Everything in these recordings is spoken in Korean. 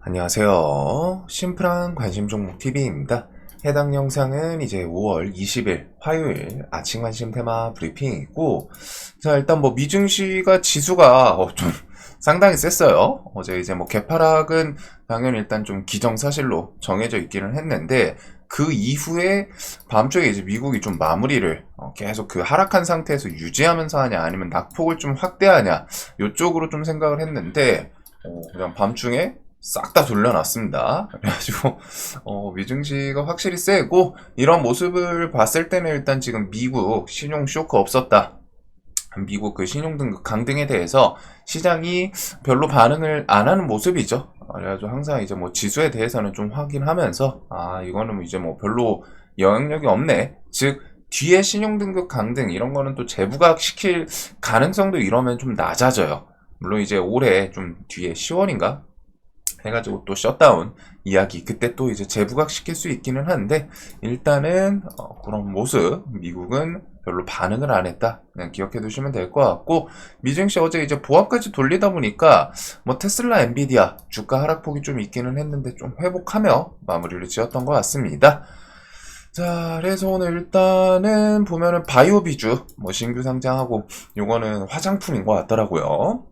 안녕하세요. 심플한 관심 종목 TV입니다. 해당 영상은 이제 5월 20일 화요일 아침 관심 테마 브리핑이고, 자, 일단 뭐 미증시가 지수가 좀 상당히 셌어요. 어제 이제 뭐 개파락은 당연히 일단 좀 기정사실로 정해져 있기는 했는데, 그 이후에 밤쪽에 이제 미국이 좀 마무리를 계속 그 하락한 상태에서 유지하면서 하냐, 아니면 낙폭을 좀 확대하냐, 요쪽으로 좀 생각을 했는데, 그냥 밤중에 싹 다 돌려놨습니다. 그래가지고 미증시가 확실히 세고, 이런 모습을 봤을 때는 일단 지금 미국 신용 쇼크 없었다, 미국 그 신용등급 강등에 대해서 시장이 별로 반응을 안 하는 모습이죠. 그래가지고 항상 이제 뭐 지수에 대해서는 좀 확인하면서, 이거는 이제 뭐 별로 영향력이 없네, 즉 뒤에 신용등급 강등 이런 거는 또 재부각 시킬 가능성도 이러면 좀 낮아져요. 물론 이제 올해 좀 뒤에 10월인가 해가지고 또 셧다운 이야기, 그때 또 이제 재부각 시킬 수 있기는 한데, 일단은 그런 모습 미국은 별로 반응을 안 했다, 그냥 기억해 두시면 될 것 같고, 미증시 어제 이제 보합까지 돌리다 보니까 뭐 테슬라, 엔비디아 주가 하락폭이 좀 있기는 했는데 좀 회복하며 마무리를 지었던 것 같습니다. 자, 그래서 오늘 일단은 보면은 바이오 비주 뭐 신규 상장하고, 요거는 화장품인 것 같더라고요.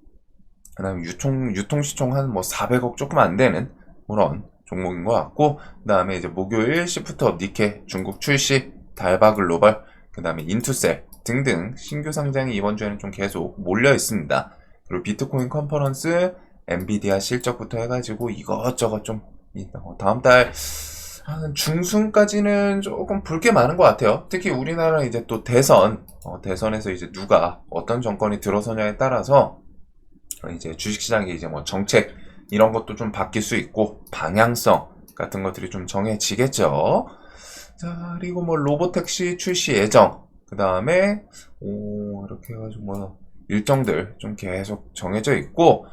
그 다음에 유통시총 한 뭐 400억 조금 안 되는 그런 종목인 것 같고, 그 다음에 이제 목요일 시프트업 니케 중국 출시, 달바 글로벌, 그 다음에 인투셀 등등 신규 상장이 이번 주에는 좀 계속 몰려 있습니다. 그리고 비트코인 컨퍼런스, 엔비디아 실적부터 해가지고 이것저것 좀 다음 달 한 중순까지는 조금 볼 게 많은 것 같아요. 특히 우리나라 이제 또 대선에서 이제 누가 어떤 정권이 들어서냐에 따라서 이제 주식시장의 이제 뭐 정책 이런 것도 좀 바뀔 수 있고, 방향성 같은 것들이 좀 정해지겠죠. 자, 그리고 뭐 로보택시 출시 예정, 그 다음에 이렇게 해가지고 뭐 일정들 좀 계속 정해져 있고,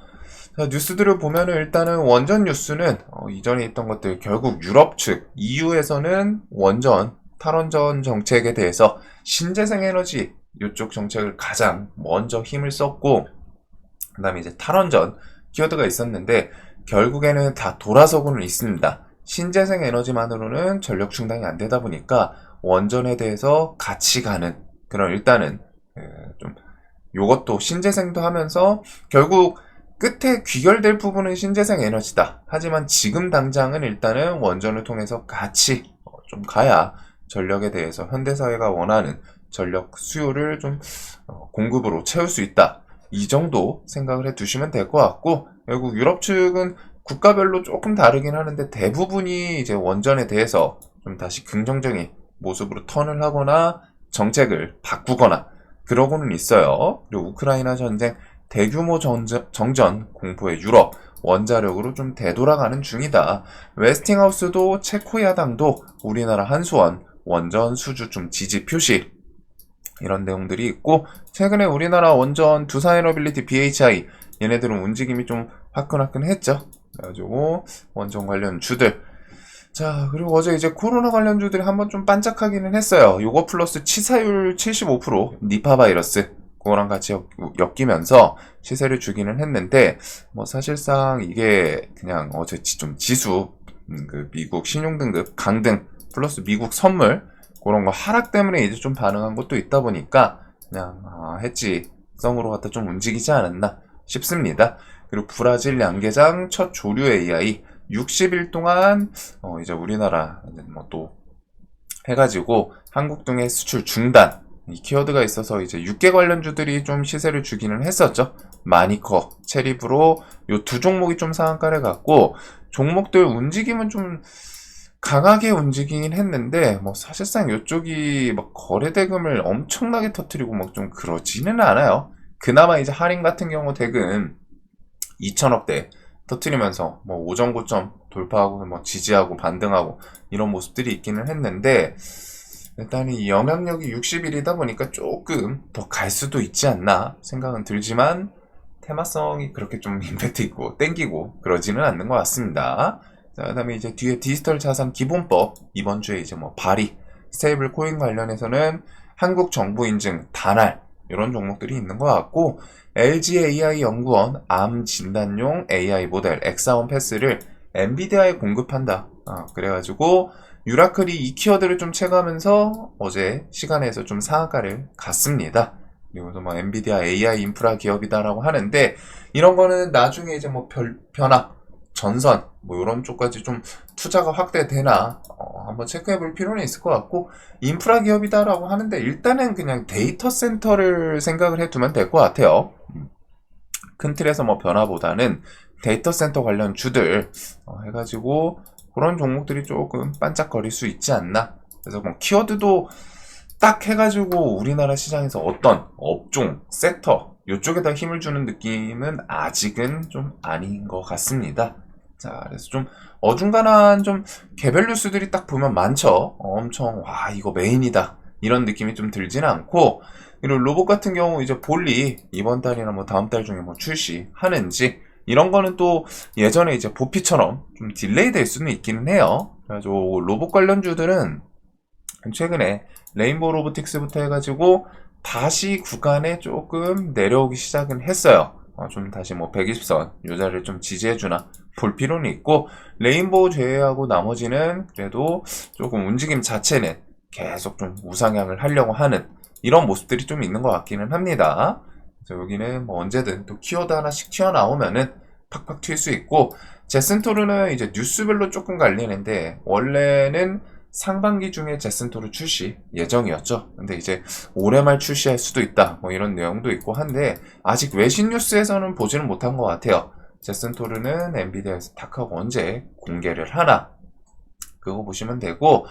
자, 뉴스들을 보면은 일단은 원전 뉴스는 이전에 있던 것들, 결국 유럽 측 EU에서는 원전 탈원전 정책에 대해서 신재생 에너지 이쪽 정책을 가장 먼저 힘을 썼고, 그 다음에 이제 탈원전 키워드가 있었는데 결국에는 다 돌아서고는 있습니다. 신재생 에너지만으로는 전력 충당이 안 되다 보니까 원전에 대해서 같이 가는 그런, 일단은 좀 요것도 신재생도 하면서 결국 끝에 귀결될 부분은 신재생 에너지다, 하지만 지금 당장은 일단은 원전을 통해서 같이 좀 가야 전력에 대해서 현대사회가 원하는 전력 수요를 좀 공급으로 채울 수 있다, 이 정도 생각을 해 두시면 될 것 같고, 결국 유럽 측은 국가별로 조금 다르긴 하는데 대부분이 이제 원전에 대해서 좀 다시 긍정적인 모습으로 턴을 하거나 정책을 바꾸거나 그러고는 있어요. 그리고 우크라이나 전쟁 대규모 정전 공포의 유럽 원자력으로 좀 되돌아가는 중이다. 웨스팅하우스도 체코 야당도 우리나라 한수원 원전 수주 좀 지지 표시, 이런 내용들이 있고, 최근에 우리나라 원전 두산에너빌리티 BHI 얘네들은 움직임이 좀 화끈화끈했죠. 그래가지고 원전 관련 주들, 자, 그리고 어제 이제 코로나 관련주들이 한번 좀 반짝하기는 했어요. 요거 플러스 치사율 75% 니파 바이러스 그거랑 같이 엮이면서 시세를 주기는 했는데, 뭐 사실상 이게 그냥 어제 좀 지수, 그 미국 신용등급 강등 플러스 미국 선물 그런 거 하락 때문에 이제 좀 반응한 것도 있다 보니까 그냥 해지성으로 갖다 좀 움직이지 않았나 싶습니다. 그리고 브라질 양계장 첫 조류 AI 60일 동안 이제 우리나라 뭐 또 해가지고 한국 등의 수출 중단, 이 키워드가 있어서 이제 육계 관련주들이 좀 시세를 주기는 했었죠. 마니커, 체리브로 요 두 종목이 좀 상한가를 갔고, 종목들 움직임은 좀 강하게 움직이긴 했는데 뭐 사실상 이쪽이 막 거래 대금을 엄청나게 터뜨리고 막 좀 그러지는 않아요. 그나마 이제 할인 같은 경우 대금 2천억대 터뜨리면서 뭐 오전 고점 돌파하고 뭐 지지하고 반등하고 이런 모습들이 있기는 했는데, 일단 이 영향력이 60일이다 보니까 조금 더 갈 수도 있지 않나 생각은 들지만, 테마성이 그렇게 좀 임팩트 있고 땡기고 그러지는 않는 것 같습니다. 자, 그 다음에 이제 뒤에 디지털 자산 기본법 이번 주에 이제 뭐 발의, 스테이블 코인 관련해서는 한국 정부 인증 단알 이런 종목들이 있는 것 같고, LG AI 연구원 암 진단용 AI 모델 엑사원 패스를 엔비디아에 공급한다. 그래가지고 유라클이 이 키워드를 좀 채가면서 어제 시간에서 좀 상한가를 갔습니다. 그리고 또 뭐 엔비디아 AI 인프라 기업이다라고 하는데 이런 거는 나중에 이제 뭐 변화, 전선 뭐 이런 쪽까지 좀 투자가 확대되나 한번 체크해 볼 필요는 있을 것 같고 인프라 기업이다라고 하는데 일단은 그냥 데이터 센터를 생각을 해두면 될 것 같아요. 큰 틀에서 뭐 변화보다는 데이터 센터 관련 주들 해가지고 그런 종목들이 조금 반짝거릴 수 있지 않나. 그래서 뭐 키워드도 딱 해가지고 우리나라 시장에서 어떤 업종, 섹터 이쪽에다 힘을 주는 느낌은 아직은 좀 아닌 것 같습니다. 자, 그래서 좀 어중간한 좀 개별 뉴스들이 딱 보면 많죠. 엄청 와 이거 메인이다 이런 느낌이 좀 들지는 않고 그리고 로봇 같은 경우 이제 볼리 이번 달이나 뭐 다음 달 중에 뭐 출시하는지 이런 거는 또 예전에 이제 보피처럼 좀 딜레이 될 수는 있기는 해요. 그래가지고 로봇 관련주들은 최근에 레인보우 로보틱스부터 해가지고 다시 구간에 조금 내려오기 시작은 했어요. 좀 다시 뭐 120선 요 자리를 좀 지지해주나 볼 필요는 있고 레인보우 제외하고 나머지는 그래도 조금 움직임 자체는 계속 좀 우상향을 하려고 하는 이런 모습들이 좀 있는 것 같기는 합니다. 그래서 여기는 뭐 언제든 또 키워드 하나씩 튀어나오면은 팍팍 튈 수 있고 제슨토르는 이제 뉴스별로 조금 갈리는데 원래는 상반기 중에 제슨토르 출시 예정이었죠. 근데 이제 올해 말 출시할 수도 있다. 뭐 이런 내용도 있고 한데 아직 외신 뉴스에서는 보지는 못한 것 같아요. 제슨토르는 엔비디아에서 탁하고 언제 공개를 하나 그거 보시면 되고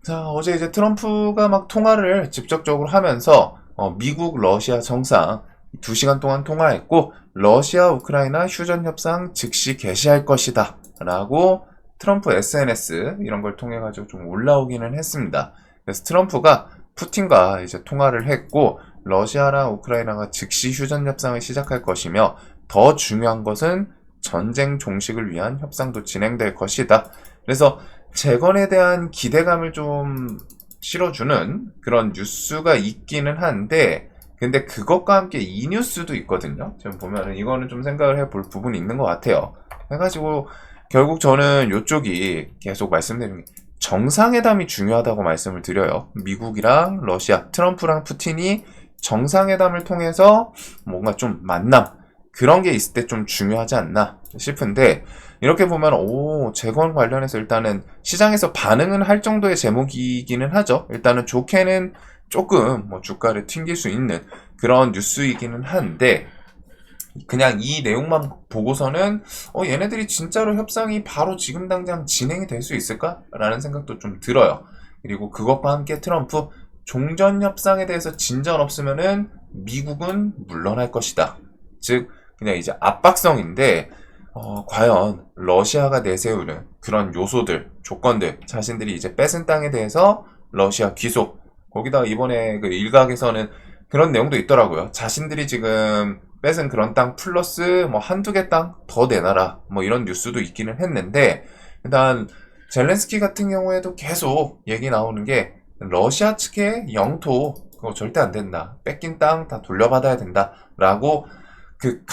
자 어제 이제 트럼프가 막 통화를 직접적으로 하면서 미국 러시아 정상 2시간 동안 통화했고 러시아 우크라이나 휴전 협상 즉시 개시할 것이다 라고 트럼프 SNS 이런 걸 통해 가지고 좀 올라오기는 했습니다. 그래서 트럼프가 푸틴과 이제 통화를 했고 러시아랑 우크라이나가 즉시 휴전 협상을 시작할 것이며 더 중요한 것은 전쟁 종식을 위한 협상도 진행될 것이다. 그래서 재건에 대한 기대감을 좀 실어주는 그런 뉴스가 있기는 한데 근데 그것과 함께 이 뉴스도 있거든요. 지금 보면은 이거는 좀 생각을 해볼 부분이 있는 것 같아요. 해가지고 결국 저는 이쪽이 계속 말씀드린 정상회담이 중요하다고 말씀을 드려요. 미국이랑 러시아, 트럼프랑 푸틴이 정상회담을 통해서 뭔가 좀 만남 그런 게 있을 때 좀 중요하지 않나 싶은데 이렇게 보면 재건 관련해서 일단은 시장에서 반응은 할 정도의 제목이기는 하죠. 일단은 좋게는 조금 뭐 주가를 튕길 수 있는 그런 뉴스이기는 한데 그냥 이 내용만 보고서는 얘네들이 진짜로 협상이 바로 지금 당장 진행이 될 수 있을까? 라는 생각도 좀 들어요. 그리고 그것과 함께 트럼프 종전 협상에 대해서 진전 없으면은 미국은 물러날 것이다. 즉 그냥 이제 압박성인데 과연 러시아가 내세우는 그런 요소들, 조건들, 자신들이 이제 뺏은 땅에 대해서 러시아 귀속 거기다가 이번에 그 일각에서는 그런 내용도 있더라고요. 자신들이 지금 뺏은 그런 땅 플러스 뭐 한두 개 땅 더 내놔라 뭐 이런 뉴스도 있기는 했는데 일단 젤렌스키 같은 경우에도 계속 얘기 나오는 게 러시아 측의 영토 그거 절대 안 된다. 뺏긴 땅 다 돌려받아야 된다. 라고 그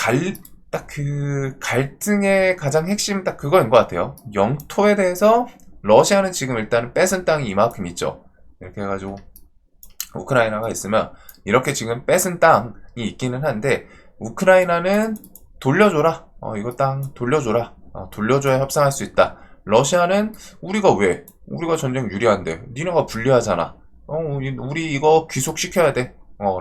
갈등의 가장 핵심 딱 그거인 것 같아요. 영토에 대해서 러시아는 지금 일단 뺏은 땅이 이만큼 있죠. 이렇게 해가지고 우크라이나가 있으면 이렇게 지금 뺏은 땅이 있기는 한데 우크라이나는 돌려줘라. 이거 땅 돌려줘라. 돌려줘야 협상할 수 있다. 러시아는 우리가 전쟁 유리한데 니네가 불리하잖아. 우리 이거 귀속시켜야 돼.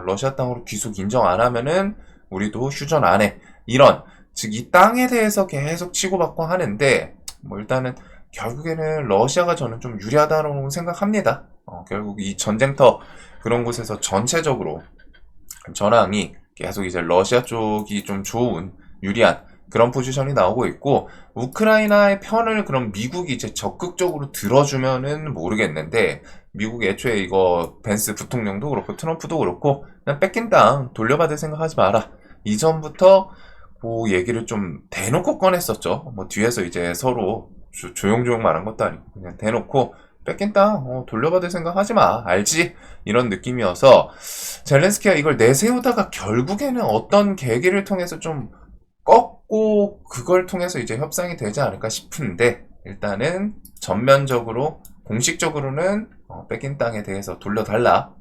러시아 땅으로 귀속 인정 안 하면은 우리도 휴전 안 해. 이런 즉 이 땅에 대해서 계속 치고받고 하는데 뭐 일단은 결국에는 러시아가 저는 좀 유리하다고 생각합니다. 결국 이 전쟁터 그런 곳에서 전체적으로 전황이 계속 이제 러시아 쪽이 좀 좋은 유리한 그런 포지션이 나오고 있고 우크라이나의 편을 그럼 미국이 이제 적극적으로 들어주면은 모르겠는데 미국 애초에 이거 벤스 부통령도 그렇고 트럼프도 그렇고 그냥 뺏긴 땅 돌려받을 생각하지 마라. 이전부터 그 얘기를 좀 대놓고 꺼냈었죠. 뭐 뒤에서 이제 서로 조용조용 말한 것도 아니고 그냥 대놓고 뺏긴 땅 돌려받을 생각 하지 마. 알지? 이런 느낌이어서 젤렌스키가 이걸 내세우다가 결국에는 어떤 계기를 통해서 좀 꺾고 그걸 통해서 이제 협상이 되지 않을까 싶은데, 일단은 전면적으로 공식적으로는 뺏긴 땅에 대해서 돌려달라,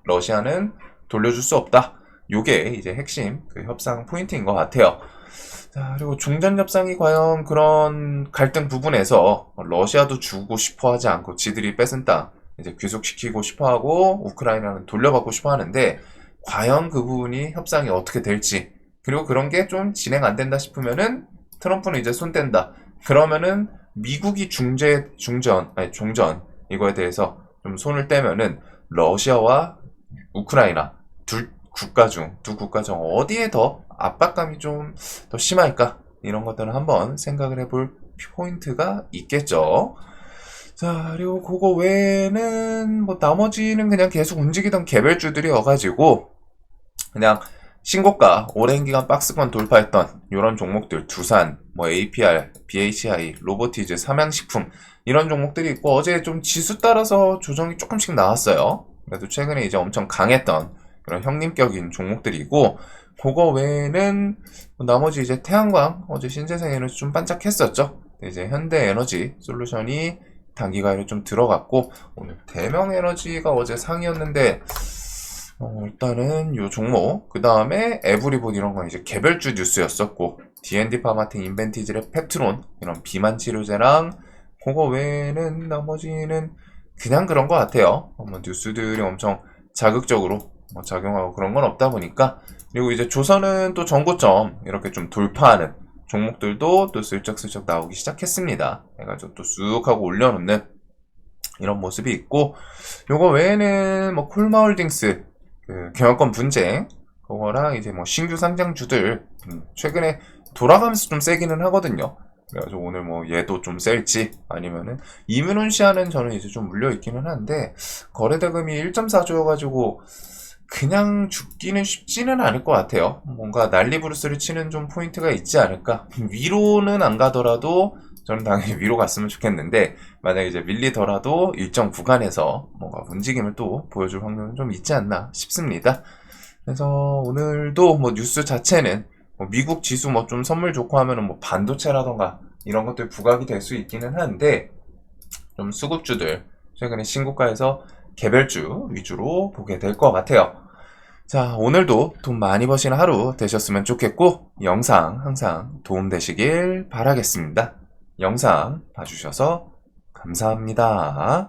러시아는 돌려줄 수 없다, 요게 이제 핵심 그 협상 포인트인 것 같아요. 자, 그리고 중전 협상이 과연 그런 갈등 부분에서 러시아도 주고 싶어 하지 않고 지들이 뺏은 땅 이제 귀속시키고 싶어 하고 우크라이나는 돌려받고 싶어 하는데, 과연 그 부분이 협상이 어떻게 될지, 그리고 그런 게 좀 진행 안 된다 싶으면은 트럼프는 이제 손 뗀다. 그러면은 미국이 종전 이거에 대해서 좀 손을 떼면은 러시아와 우크라이나 두 국가 중 어디에 더 압박감이 좀 더 심할까? 이런 것들은 한번 생각을 해볼 포인트가 있겠죠. 자, 그리고 그거 외에는 뭐 나머지는 그냥 계속 움직이던 개별주들이어가지고 그냥 신고가 오랜 기간 박스권 돌파했던 이런 종목들, 두산, 뭐 APR, BHI, 로보티즈, 삼양식품 이런 종목들이 있고, 어제 좀 지수 따라서 조정이 조금씩 나왔어요. 그래도 최근에 이제 엄청 강했던 그런 형님격인 종목들이고, 그거 외에는 나머지 이제 태양광, 어제 신재생에너지 좀 반짝했었죠. 이제 현대에너지 솔루션이 단기가에 좀 들어갔고, 오늘 대명에너지가 어제 상이었는데 일단은 요 종목, 그 다음에 에브리본 이런 건 이제 개별주 뉴스였었고, D&D 파마텍, 인벤티지랩, 펩트론 이런 비만 치료제랑, 그거 외에는 나머지는 그냥 그런 것 같아요. 뭐 뉴스들이 엄청 자극적으로 작용하고 그런 건 없다 보니까. 그리고 이제 조선은 또 전고점 이렇게 좀 돌파하는 종목들도 또 슬쩍슬쩍 나오기 시작했습니다. 해가지고 또 쑥 하고 올려놓는 이런 모습이 있고, 요거 외에는 뭐 콜마홀딩스 그 경영권 분쟁 그거랑 이제 뭐 신규 상장주들 최근에 돌아가면서 좀 세기는 하거든요. 그래가지고 오늘 뭐 얘도 좀 셀지, 아니면은 이뮤논시아는 저는 이제 좀 물려 있기는 한데, 거래대금이 1.4조여가지고 그냥 죽기는 쉽지는 않을 것 같아요. 뭔가 난리부르스를 치는 좀 포인트가 있지 않을까. 위로는 안 가더라도 저는 당연히 위로 갔으면 좋겠는데, 만약에 이제 밀리더라도 일정 구간에서 뭔가 움직임을 또 보여줄 확률은 좀 있지 않나 싶습니다. 그래서 오늘도 뭐 뉴스 자체는 뭐 미국 지수 뭐 좀 선물 좋고 하면은 뭐 반도체라던가 이런 것들 부각이 될 수 있기는 한데, 좀 수급주들 최근에 신고가에서 개별주 위주로 보게 될 것 같아요. 자, 오늘도 돈 많이 버시는 하루 되셨으면 좋겠고, 영상 항상 도움되시길 바라겠습니다. 영상 봐주셔서 감사합니다.